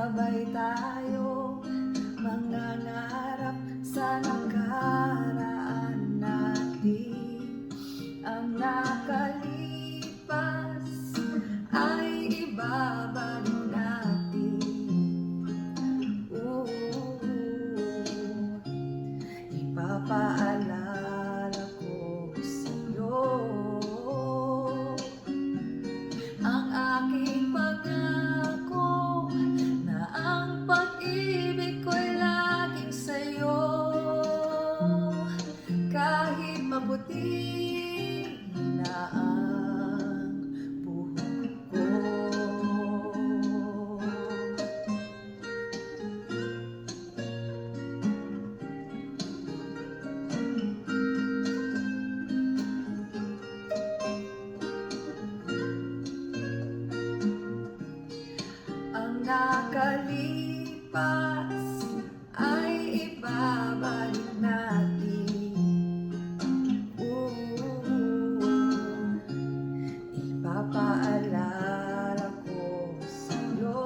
sabay tayo mangangarap sa nakaraan natin. Ang nakalipas ay ibabalik natin. Ipapaalala ko sa'yo ang aking pangako na ang pag-ibig ko'y laging sa'yo. Kahit maputi na ang buhok ko. Ang nakalipas ay ibabalik natin. Ipapaalala ko sa'yo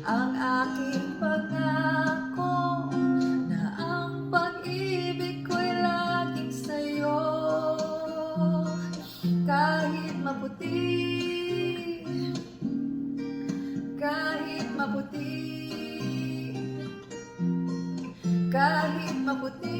ang aking pangako na ang pag-ibig ko'y laging sa'yo. Kahit maputi, kahit maputi, kahit maputi